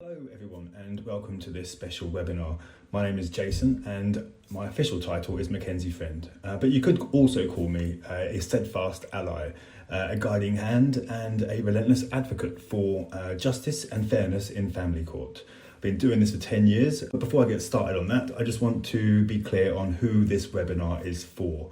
Hello everyone and welcome to this special webinar. My name is Jason and my official title is McKenzie Friend, but you could also call me a steadfast ally, a guiding hand and a relentless advocate for justice and fairness in family court. I've been doing this for 10 years, but before I get started on that, I just want to be clear on who this webinar is for.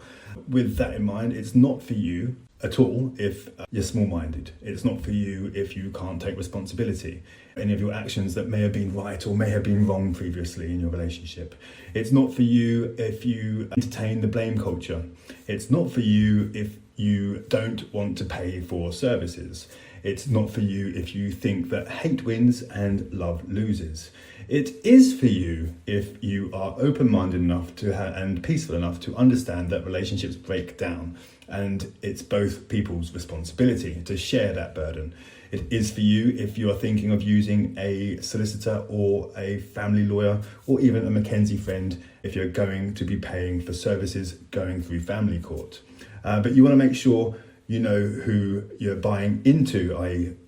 With that in mind, it's not for you at all if you're small-minded. It's not for you if you can't take responsibility. Any of your actions that may have been right or may have been wrong previously in your relationship. It's not for you if you entertain the blame culture. It's not for you if you don't want to pay for services. It's not for you if you think that hate wins and love loses. It is for you if you are open-minded enough to and peaceful enough to understand that relationships break down, and it's both people's responsibility to share that burden. It is for you if you are thinking of using a solicitor or a family lawyer or even a McKenzie Friend if you're going to be paying for services going through family court. But you want to make sure you know who you're buying into.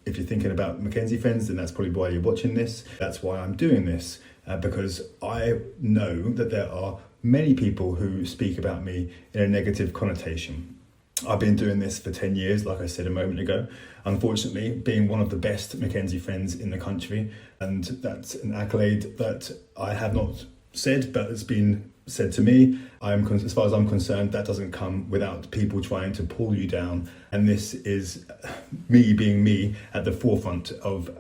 If you're thinking about McKenzie Friends, then that's probably why you're watching this. That's why I'm doing this, because I know that there are many people who speak about me in a negative connotation. I've been doing this for 10 years, like I said a moment ago. Unfortunately, being one of the best McKenzie Friends in the country, and that's an accolade that I have not said, but it's been said to me. As far as I'm concerned, that doesn't come without people trying to pull you down. And this is me being me at the forefront of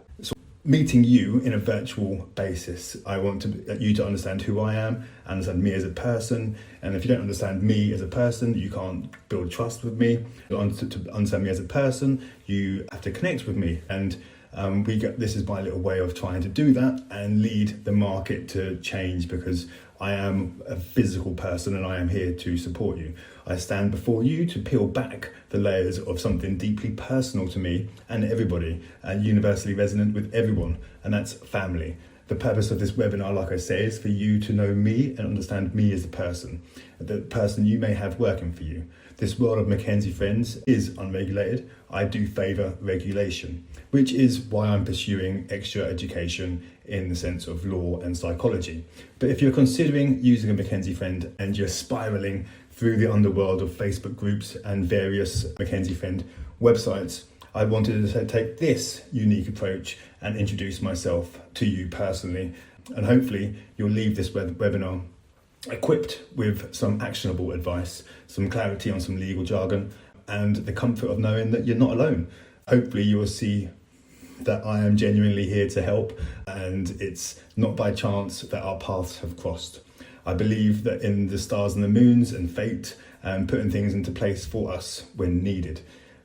meeting you in a virtual basis. I want you to understand who I am, understand me as a person. And if you don't understand me as a person, you can't build trust with me. To understand me as a person, you have to connect with me. And this is my little way of trying to do that and lead the market to change, because I am a physical person and I am here to support you. I stand before you to peel back the layers of something deeply personal to me and everybody, and universally resonant with everyone, and that's family. The purpose of this webinar, like I say, is for you to know me and understand me as a person, the person you may have working for you. This world of McKenzie Friends is unregulated. I do favour regulation, which is why I'm pursuing extra education in the sense of law and psychology. But if you're considering using a McKenzie Friend and you're spiralling through the underworld of Facebook groups and various McKenzie Friend websites, I wanted to take this unique approach and introduce myself to you personally. And hopefully you'll leave this webinar equipped with some actionable advice, some clarity on some legal jargon, and the comfort of knowing that you're not alone. Hopefully you will see that I am genuinely here to help, and it's not by chance that our paths have crossed. I believe that in the stars and the moons and fate, and putting things into place for us when needed.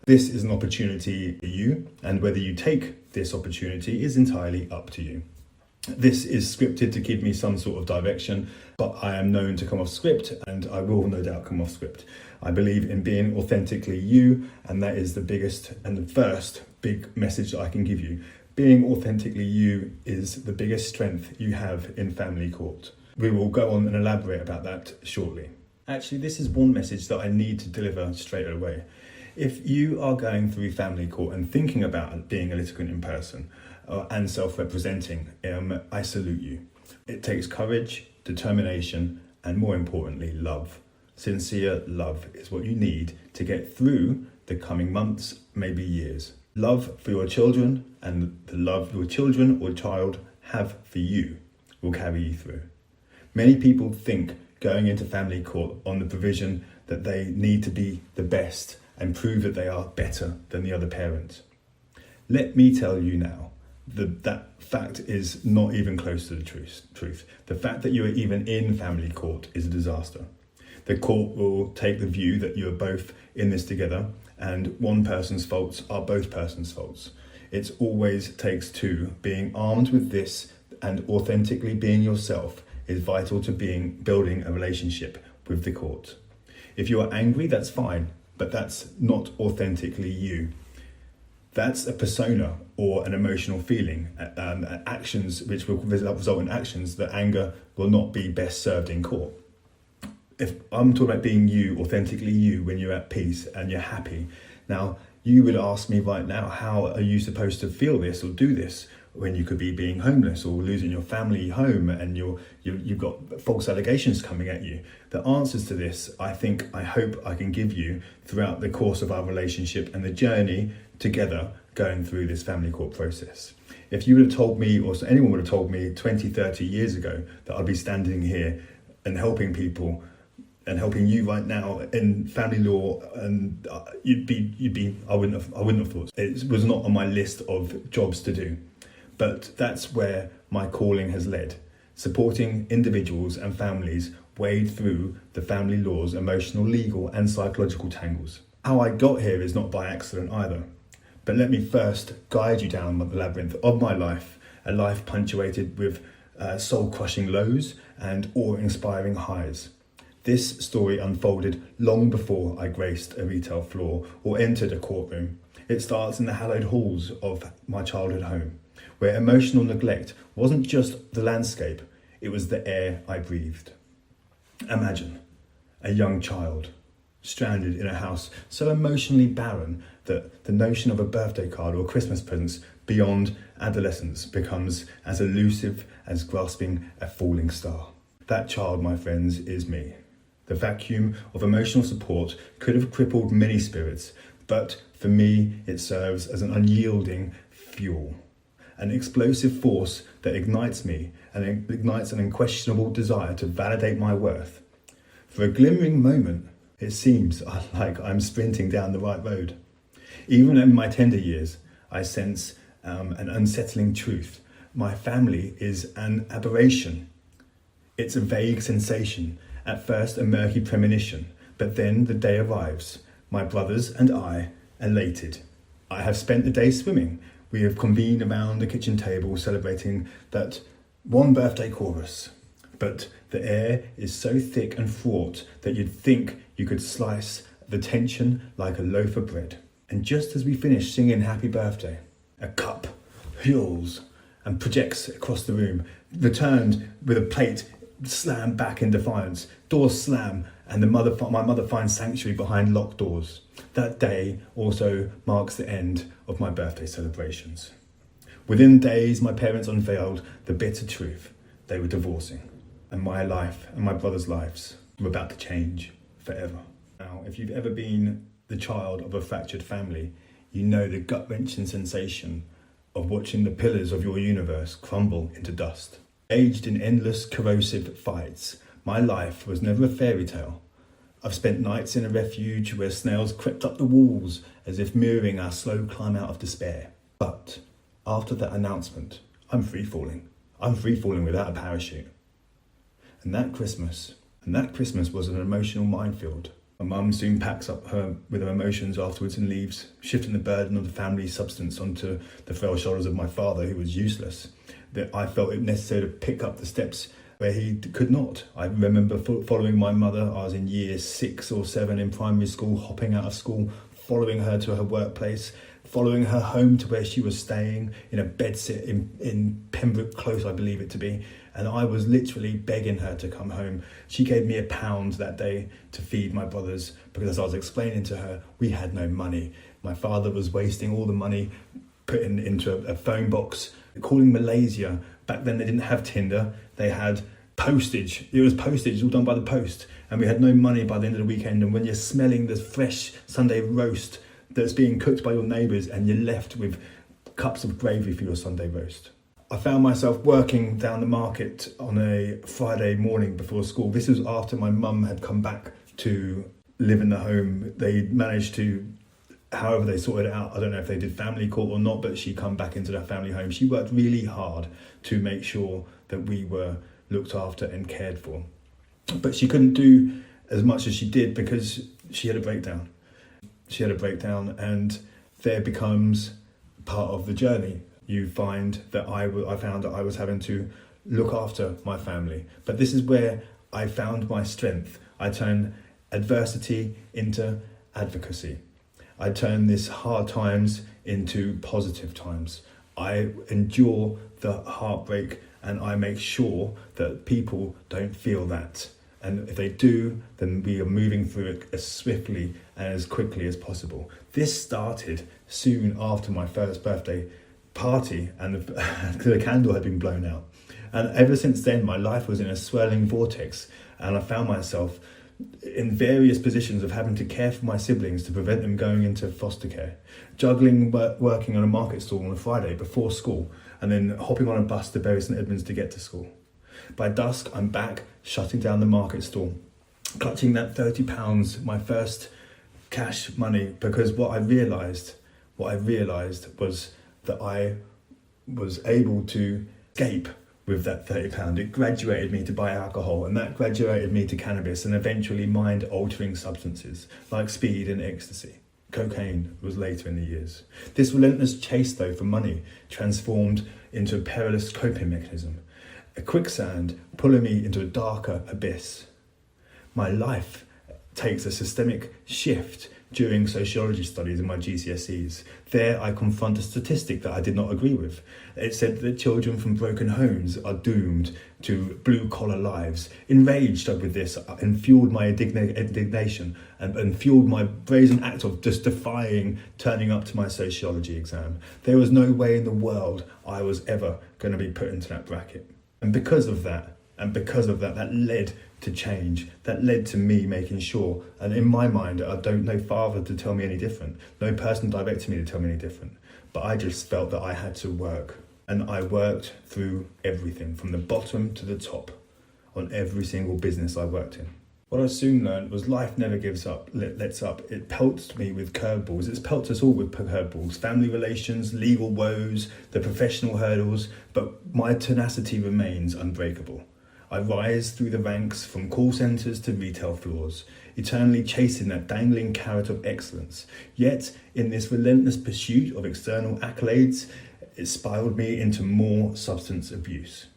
This is an opportunity for you, and whether you take this opportunity is entirely up to you. This is scripted to give me some sort of direction, but I am known to come off script, and I will no doubt come off script. I believe in being authentically you, and that is the biggest and the first big message that I can give you. Being authentically you is the biggest strength you have in family court. We will go on and elaborate about that shortly. Actually, this is one message that I need to deliver straight away. If you are going through family court and thinking about being a litigant in person and self-representing, I salute you. It takes courage, determination, and more importantly, love. Sincere love is what you need to get through the coming months, maybe years. Love for your children, and the love your children or child have for you will carry you through. Many people think going into family court on the provision that they need to be the best and prove that they are better than the other parent. Let me tell you now, that fact is not even close to the truth. The fact that you are even in family court is a disaster. The court will take the view that you are both in this together, and one person's faults are both persons' faults. It always takes two. Being armed with this and authentically being yourself is vital to building a relationship with the court. If you are angry, that's fine, but that's not authentically you. That's a persona or an emotional feeling, actions which will result in actions that anger will not be best served in court. If I'm talking about being you, authentically you, when you're at peace and you're happy. Now, you would ask me right now, how are you supposed to feel this or do this when you could be being homeless or losing your family home and you've got false allegations coming at you. The answers to this, I hope I can give you throughout the course of our relationship and the journey together going through this family court process. If you would have told me, or anyone would have told me 20, 30 years ago that I'd be standing here and helping people and helping you right now in family law, and I wouldn't have thought. It was not on my list of jobs to do, but that's where my calling has led, supporting individuals and families wade through the family law's emotional, legal and psychological tangles. How I got here is not by accident either, but let me first guide you down the labyrinth of my life, a life punctuated with soul-crushing lows and awe-inspiring highs. This story unfolded long before I graced a retail floor or entered a courtroom. It starts in the hallowed halls of my childhood home, where emotional neglect wasn't just the landscape, it was the air I breathed. Imagine a young child stranded in a house so emotionally barren that the notion of a birthday card or Christmas presents beyond adolescence becomes as elusive as grasping a falling star. That child, my friends, is me. The vacuum of emotional support could have crippled many spirits, but for me it serves as an unyielding fuel, an explosive force that ignites me and ignites an unquestionable desire to validate my worth. For a glimmering moment, it seems like I'm sprinting down the right road. Even in my tender years, I sense an unsettling truth. My family is an aberration. It's a vague sensation, at first a murky premonition, but then the day arrives, my brothers and I, elated. I have spent the day swimming. We have convened around the kitchen table celebrating that one birthday chorus. But the air is so thick and fraught that you'd think you could slice the tension like a loaf of bread. And just as we finish singing happy birthday, a cup hurls and projects across the room, returned with a plate slammed back in defiance. Doors slam and my mother finds sanctuary behind locked doors. That day also marks the end of my birthday celebrations. Within days, my parents unveiled the bitter truth. They were divorcing, and my life and my brother's lives were about to change forever. Now, if you've ever been the child of a fractured family, you know the gut-wrenching sensation of watching the pillars of your universe crumble into dust. Aged in endless corrosive fights, my life was never a fairy tale. I've spent nights in a refuge where snails crept up the walls as if mirroring our slow climb out of despair. But after that announcement, I'm free falling. I'm free falling without a parachute. And that Christmas was an emotional minefield. My mum soon packs up with her emotions afterwards and leaves, shifting the burden of the family substance onto the frail shoulders of my father, who was useless. That I felt it necessary to pick up the steps where he could not. I remember following my mother. I was in year 6 or 7 in primary school, hopping out of school, following her to her workplace, following her home to where she was staying in a bedsit in Pembroke Close, I believe it to be. And I was literally begging her to come home. She gave me £1 that day to feed my brothers because, as I was explaining to her, we had no money. My father was wasting all the money putting into a phone box, calling Malaysia. Back then they didn't have Tinder, they had postage. It was postage, all done by the post. And we had no money by the end of the weekend. And when you're smelling the fresh Sunday roast that's being cooked by your neighbours and you're left with cups of gravy for your Sunday roast. I found myself working down the market on a Friday morning before school. This was after my mum had come back to live in the home. They managed to, however they sorted it out, I don't know if they did family court or not, but she come back into their family home. She worked really hard to make sure that we were looked after and cared for. But she couldn't do as much as she did because she had a breakdown. She had a breakdown, and there becomes part of the journey. You find that I found that I was having to look after my family. But this is where I found my strength. I turned adversity into advocacy. I turn these hard times into positive times. I endure the heartbreak and I make sure that people don't feel that. And if they do, then we are moving through it as swiftly and as quickly as possible. This started soon after my first birthday party and the candle had been blown out. And ever since then, my life was in a swirling vortex, and I found myself in various positions of having to care for my siblings to prevent them going into foster care, juggling working on a market stall on a Friday before school, and then hopping on a bus to Bury St Edmunds to get to school. By dusk, I'm back, shutting down the market stall, clutching that £30, my first cash money, because what I realised was that I was able to escape with that £30. It graduated me to buy alcohol, and that graduated me to cannabis and eventually mind-altering substances like speed and ecstasy. Cocaine was later in the years. This relentless chase, though, for money transformed into a perilous coping mechanism, a quicksand pulling me into a darker abyss. My life takes a systemic shift during sociology studies in my GCSEs. There I confront a statistic that I did not agree with. It said that children from broken homes are doomed to blue-collar lives. Enraged with this and fueled my indignation and fueled my brazen act of just defying turning up to my sociology exam. There was no way in the world I was ever going to be put into that bracket. And because of that, that led to change. That led to me making sure, and in my mind, I don't know father to tell me any different, no person directing me to tell me any different, but I just felt that I had to work, and I worked through everything, from the bottom to the top, on every single business I worked in. What I soon learned was life never gives up, lets up. It pelts me with curveballs. It's pelted us all with curveballs, family relations, legal woes, the professional hurdles, but my tenacity remains unbreakable. I rise through the ranks from call centres to retail floors, eternally chasing that dangling carrot of excellence. Yet, in this relentless pursuit of external accolades, it spiraled me into more substance abuse,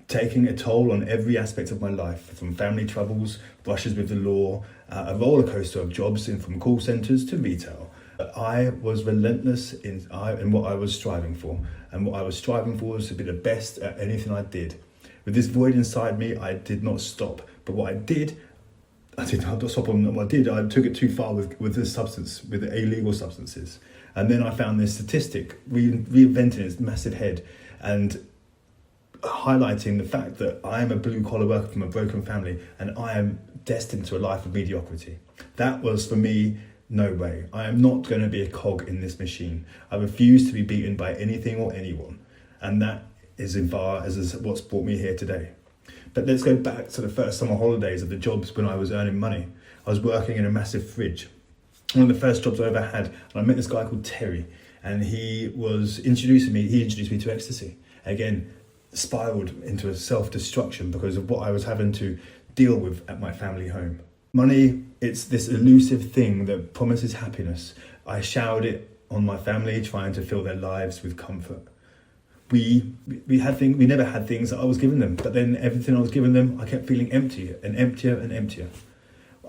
taking a toll on every aspect of my life, from family troubles, brushes with the law, a roller coaster of jobs from call centres to retail. But I was relentless in what I was striving for, and what I was striving for was to be the best at anything I did. With this void inside me, I did not stop. But what I did not stop on what I did. I took it too far with the illegal substances. And then I found this statistic, reinventing its massive head and highlighting the fact that I am a blue-collar worker from a broken family and I am destined to a life of mediocrity. That was, for me, no way. I am not going to be a cog in this machine. I refuse to be beaten by anything or anyone. And that is as far as what's brought me here today. But let's go back to the first summer holidays of the jobs when I was earning money. I was working in a massive fridge. One of the first jobs I ever had, and I met this guy called Terry, and he introduced me to ecstasy. Again, spiraled into a self-destruction because of what I was having to deal with at my family home. Money, it's this elusive thing that promises happiness. I showered it on my family, trying to fill their lives with comfort. We never had things that I was giving them, but then everything I was giving them, I kept feeling empty and emptier and emptier.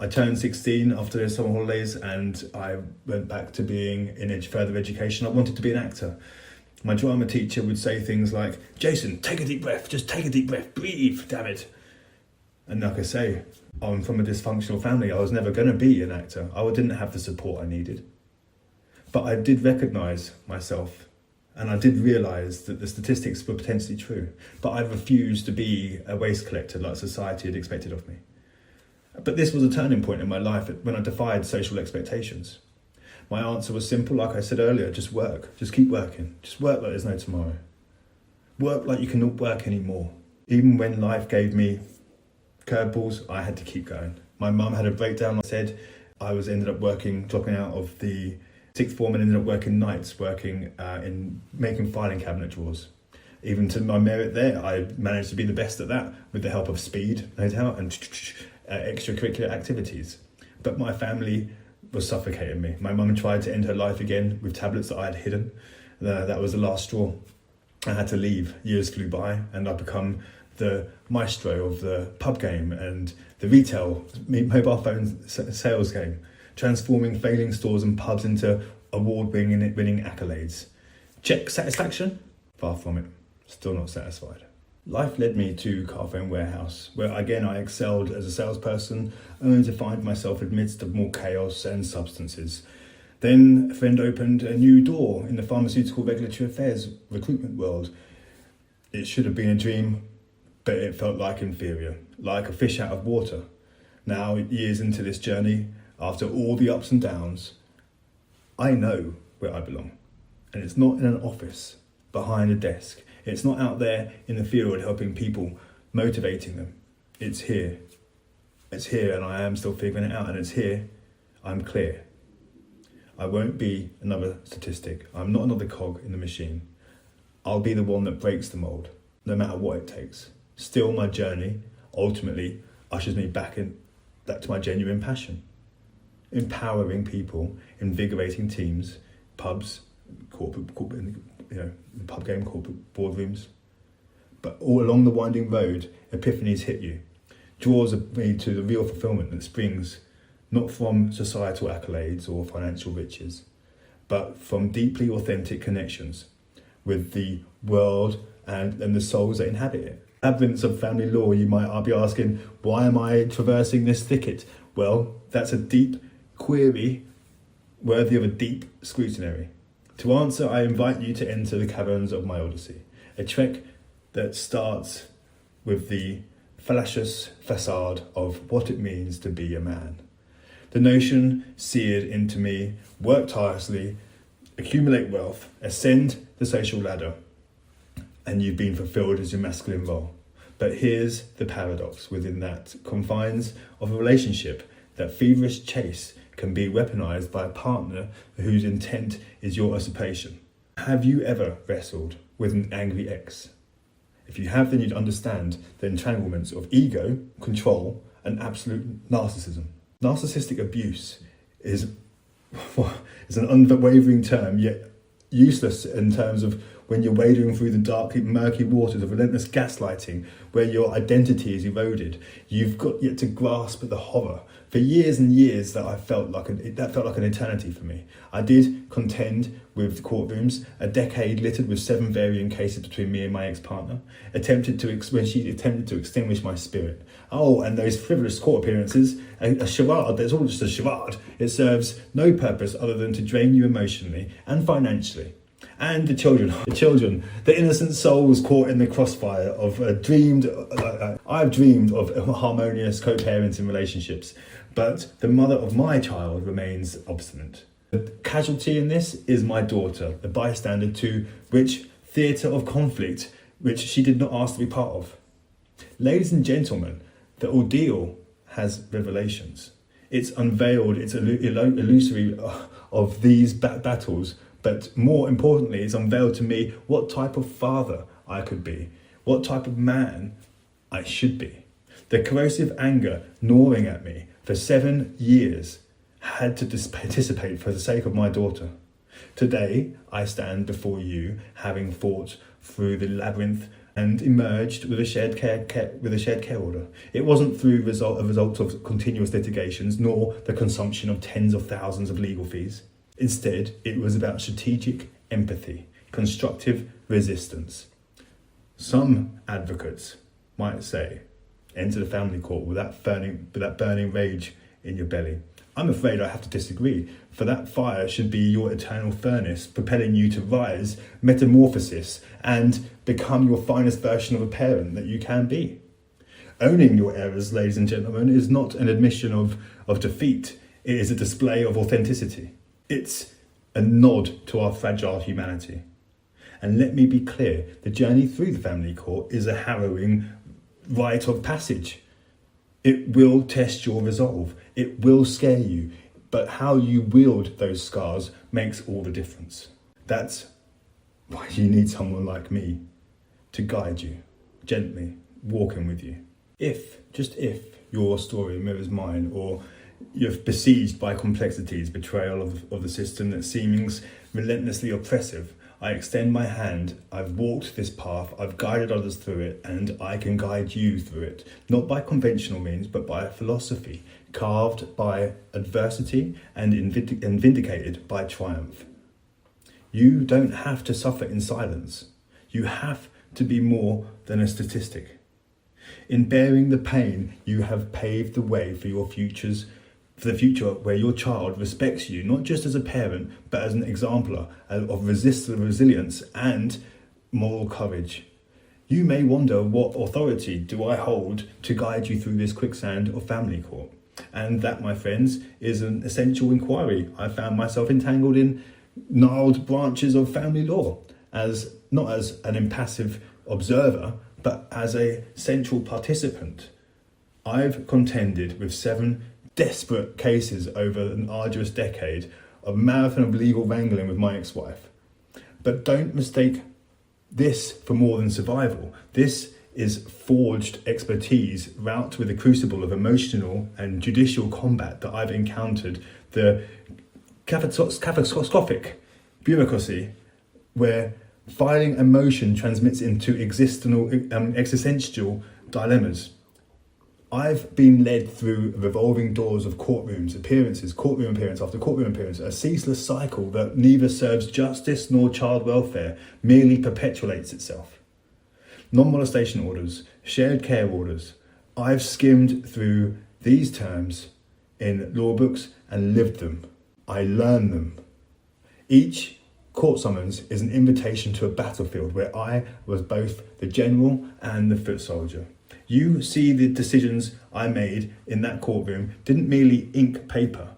I turned 16 after the summer holidays, and I went back to being in further education. I wanted to be an actor. My drama teacher would say things like, "Jason, take a deep breath, just take a deep breath, breathe, damn it." And like I say, I'm from a dysfunctional family. I was never going to be an actor. I didn't have the support I needed. But I did recognise myself, and I did realise that the statistics were potentially true. But I refused to be a waste collector like society had expected of me. But this was a turning point in my life when I defied social expectations. My answer was simple, like I said earlier, just work. Just keep working. Just work like there's no tomorrow. Work like you cannot work anymore. Even when life gave me curveballs, I had to keep going. My mum had a breakdown. I said I ended up dropping out of the sixth form and ended up working nights, in making filing cabinet drawers. Even to my merit there, I managed to be the best at that with the help of speed, no doubt, and extracurricular activities. But my family was suffocating me. My mum tried to end her life again with tablets that I had hidden. That was the last straw. I had to leave. Years flew by, and I'd become the maestro of the pub game and the retail mobile phone sales game, transforming failing stores and pubs into award-winning accolades. Check satisfaction? Far from it. Still not satisfied. Life led me to Carphone Warehouse, where again I excelled as a salesperson, only to find myself amidst of more chaos and substances. Then a friend opened a new door in the pharmaceutical regulatory affairs recruitment world. It should have been a dream, but it felt like inferior, like a fish out of water. Now, years into this journey, after all the ups and downs, I know where I belong. And it's not in an office, behind a desk. It's not out there in the field helping people, motivating them. It's here. It's here, and I am still figuring it out. And it's here, I'm clear. I won't be another statistic. I'm not another cog in the machine. I'll be the one that breaks the mold, no matter what it takes. Still, my journey ultimately ushers me back to my genuine passion. Empowering people, invigorating teams, pubs, corporate, the pub game, corporate boardrooms. But all along the winding road, epiphanies hit you. Draws me to the real fulfillment that springs not from societal accolades or financial riches, but from deeply authentic connections with the world and the souls that inhabit it. Labyrinths of family law, you might be asking, why am I traversing this thicket? Well, that's a deep query worthy of a deep scrutiny. To answer, I invite you to enter the caverns of my odyssey, a trek that starts with the fallacious facade of what it means to be a man. The notion seared into me: work tirelessly, accumulate wealth, ascend the social ladder, and you've been fulfilled as your masculine role. But here's the paradox within that confines of a relationship: that feverish chase can be weaponized by a partner whose intent is your usurpation. Have you ever wrestled with an angry ex? If you have, then you'd understand the entanglements of ego, control, and absolute narcissism. Narcissistic abuse is an unwavering term, yet useless in terms of when you're wading through the dark, murky waters of relentless gaslighting, where your identity is eroded. You've got yet to grasp the horror. For years and years, that felt like an eternity for me. I did contend with courtrooms, a decade littered with 7 varying cases between me and my ex-partner, when she attempted to extinguish my spirit. Oh, and those frivolous court appearances, a charade, it's all just a charade. It serves no purpose other than to drain you emotionally and financially. And the children, the innocent souls caught in the crossfire of I've dreamed of harmonious co-parenting relationships, but the mother of my child remains obstinate. The casualty in this is my daughter, the bystander to which theatre of conflict which she did not ask to be part of. Ladies and gentlemen, the ordeal has revelations. It's unveiled, it's illusory of these battles, but more importantly, it's unveiled to me what type of father I could be, what type of man I should be. The corrosive anger gnawing at me for 7 years had to dissipate for the sake of my daughter. Today, I stand before you, having fought through the labyrinth and emerged with a shared care order. It wasn't through a result of continuous litigations, nor the consumption of tens of thousands of legal fees. Instead, it was about strategic empathy, constructive resistance. Some advocates might say, enter the family court with that burning rage in your belly. I'm afraid I have to disagree, for that fire should be your eternal furnace, propelling you to rise, metamorphosis, and become your finest version of a parent that you can be. Owning your errors, ladies and gentlemen, is not an admission of defeat. It is a display of authenticity. It's a nod to our fragile humanity. And let me be clear, the journey through the family court is a harrowing rite of passage. It will test your resolve. It will scare you. But how you wield those scars makes all the difference. That's why you need someone like me to guide you, gently, walking with you. Just if your story mirrors mine, or you're besieged by complexities, betrayal of the system that seems relentlessly oppressive, I extend my hand. I've walked this path, I've guided others through it, and I can guide you through it, not by conventional means, but by a philosophy carved by adversity and vindicated by triumph. You don't have to suffer in silence. You have to be more than a statistic. In bearing the pain, you have paved the way for your future's for the future where your child respects you, not just as a parent, but as an exemplar of resilience and moral courage. You may wonder, what authority do I hold to guide you through this quicksand of family court? And that, my friends, is an essential inquiry. I found myself entangled in gnarled branches of family law, not as an impassive observer, but as a central participant. I've contended with 7 desperate cases over an arduous decade of marathon of legal wrangling with my ex-wife. But don't mistake this for more than survival. This is forged expertise wrought with the crucible of emotional and judicial combat that I've encountered, the catastrophic bureaucracy where filing a motion transmits into existential dilemmas. I've been led through revolving doors of courtroom appearance after courtroom appearance, a ceaseless cycle that neither serves justice nor child welfare, merely perpetuates itself. Non-molestation orders, shared care orders. I've skimmed through these terms in law books and lived them. I learned them. Each court summons is an invitation to a battlefield where I was both the general and the foot soldier. You see, the decisions I made in that courtroom didn't merely ink paper.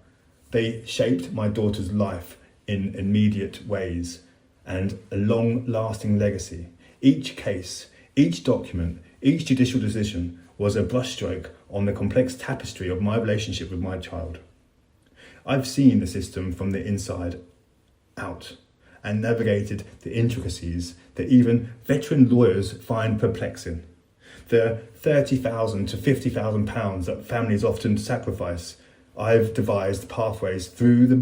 They shaped my daughter's life in immediate ways and a long-lasting legacy. Each case, each document, each judicial decision was a brushstroke on the complex tapestry of my relationship with my child. I've seen the system from the inside out and navigated the intricacies that even veteran lawyers find perplexing. The £30,000 to £50,000 that families often sacrifice, I've devised pathways through the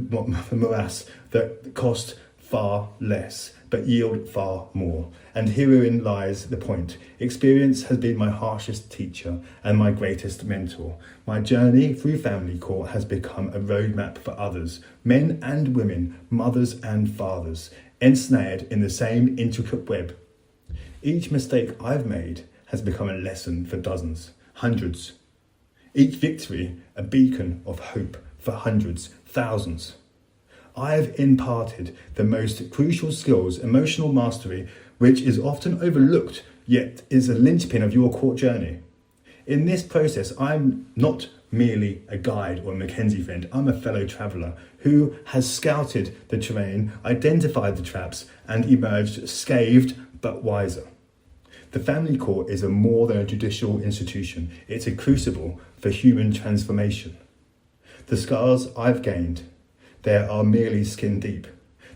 morass that cost far less, but yield far more. And herein lies the point. Experience has been my harshest teacher and my greatest mentor. My journey through family court has become a roadmap for others, men and women, mothers and fathers, ensnared in the same intricate web. Each mistake I've made has become a lesson for dozens, hundreds. Each victory a beacon of hope for hundreds, thousands. I've imparted the most crucial skills, emotional mastery, which is often overlooked, yet is a linchpin of your court journey. In this process, I'm not merely a guide or a McKenzie friend. I'm a fellow traveller who has scouted the terrain, identified the traps, and emerged scathed but wiser. The family court is more than a judicial institution. It's a crucible for human transformation. The scars I've gained, they are merely skin deep.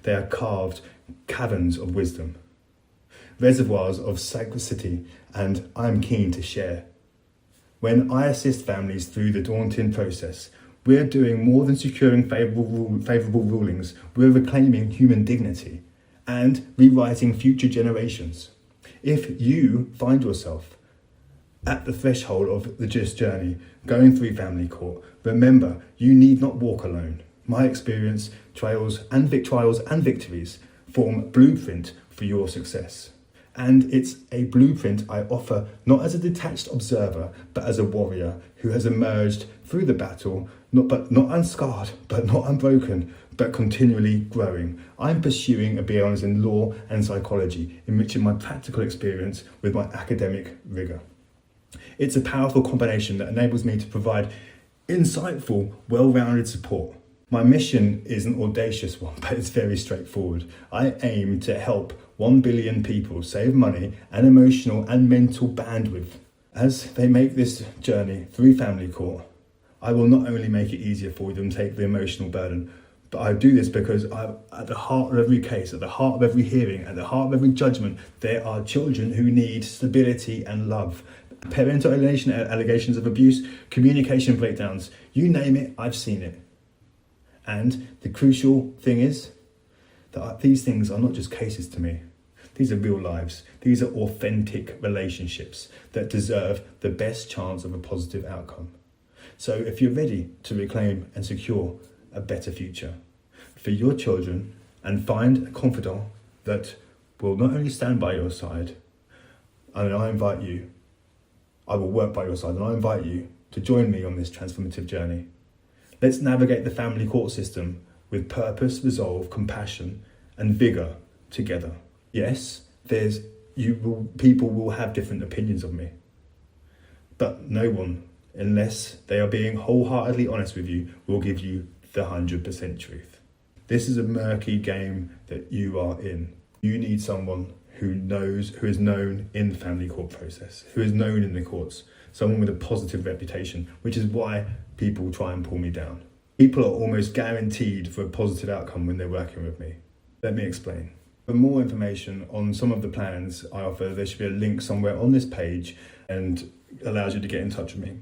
They are carved caverns of wisdom, reservoirs of sagacity, and I'm keen to share. When I assist families through the daunting process, we're doing more than securing favourable rulings. We're reclaiming human dignity and rewriting future generations. If you find yourself at the threshold of this journey, going through family court, remember, you need not walk alone. My experience, trials and victories form blueprint for your success. And it's a blueprint I offer not as a detached observer, but as a warrior who has emerged through the battle, not unscarred, but not unbroken, but continually growing. I'm pursuing a BA Honours in law and psychology, enriching my practical experience with my academic rigour. It's a powerful combination that enables me to provide insightful, well-rounded support. My mission is an audacious one, but it's very straightforward. I aim to help 1 billion people save money and emotional and mental bandwidth. As they make this journey through family court, I will not only make it easier for them to take the emotional burden, but I do this because at the heart of every case, at the heart of every hearing, at the heart of every judgment, there are children who need stability and love. Parental alienation, allegations of abuse, communication breakdowns, you name it, I've seen it. And the crucial thing is that these things are not just cases to me. These are real lives. These are authentic relationships that deserve the best chance of a positive outcome. So if you're ready to reclaim and secure a better future for your children and find a confidant that will not only stand by your side, and I invite you, I will work by your side, and I invite you to join me on this transformative journey. Let's navigate the family court system with purpose, resolve, compassion, and vigour together. Yes, people will have different opinions of me, but no one, unless they are being wholeheartedly honest with you, will give you the 100% truth. This is a murky game that you are in. You need someone who is known in the family court process, who is known in the courts, someone with a positive reputation, which is why people try and pull me down. People are almost guaranteed for a positive outcome when they're working with me. Let me explain. For more information on some of the plans I offer, there should be a link somewhere on this page and allows you to get in touch with me.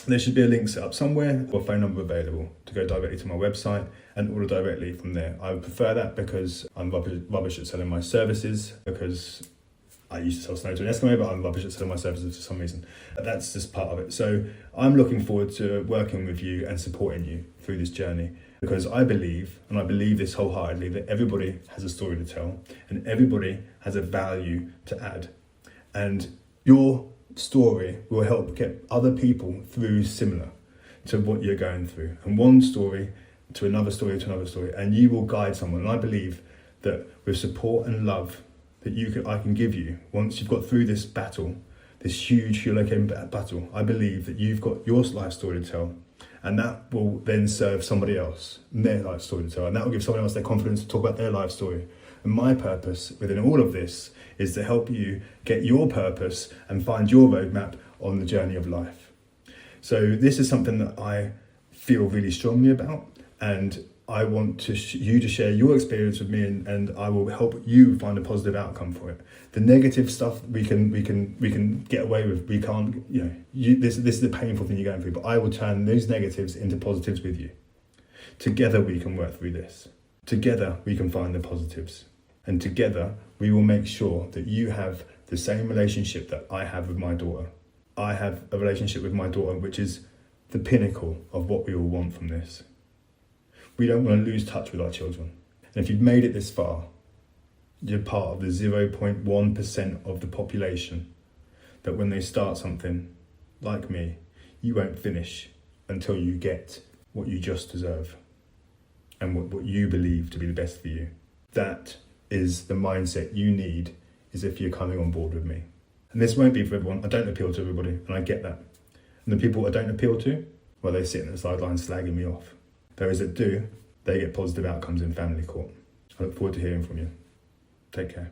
There should be a link set up somewhere or a phone number available to go directly to my website and order directly from there. I would prefer that because I'm rubbish at selling my services, because I used to sell snow to an Eskimo, but I'm rubbish at selling my services for some reason. That's just part of it. So I'm looking forward to working with you and supporting you through this journey, because I believe this wholeheartedly, that everybody has a story to tell and everybody has a value to add. And your story will help get other people through similar to what you're going through. And one story to another story to another story, and you will guide someone. And I believe that with support and love that I can give you, once you've got through this battle, this huge hurricane battle, I believe that you've got your life story to tell, and that will then serve somebody else, their life story to tell, and that will give someone else their confidence to talk about their life story. And my purpose within all of this is to help you get your purpose and find your roadmap on the journey of life. So this is something that I feel really strongly about, and I want you to share your experience with me, and I will help you find a positive outcome for it. The negative stuff we can get away with. We can't, this is the painful thing you're going through, but I will turn those negatives into positives with you. Together we can work through this. Together we can find the positives. And together we will make sure that you have the same relationship that I have with my daughter. I have a relationship with my daughter which is the pinnacle of what we all want from this. We don't want to lose touch with our children. And if you've made it this far, you're part of the 0.1% of the population that when they start something like me, you won't finish until you get what you just deserve and what you believe to be the best for you. That is the mindset you need, is if you're coming on board with me. And this won't be for everyone. I don't appeal to everybody, and I get that. And the people I don't appeal to, well, they sit in the sidelines slagging me off. Those that do, they get positive outcomes in family court. I look forward to hearing from you. Take care.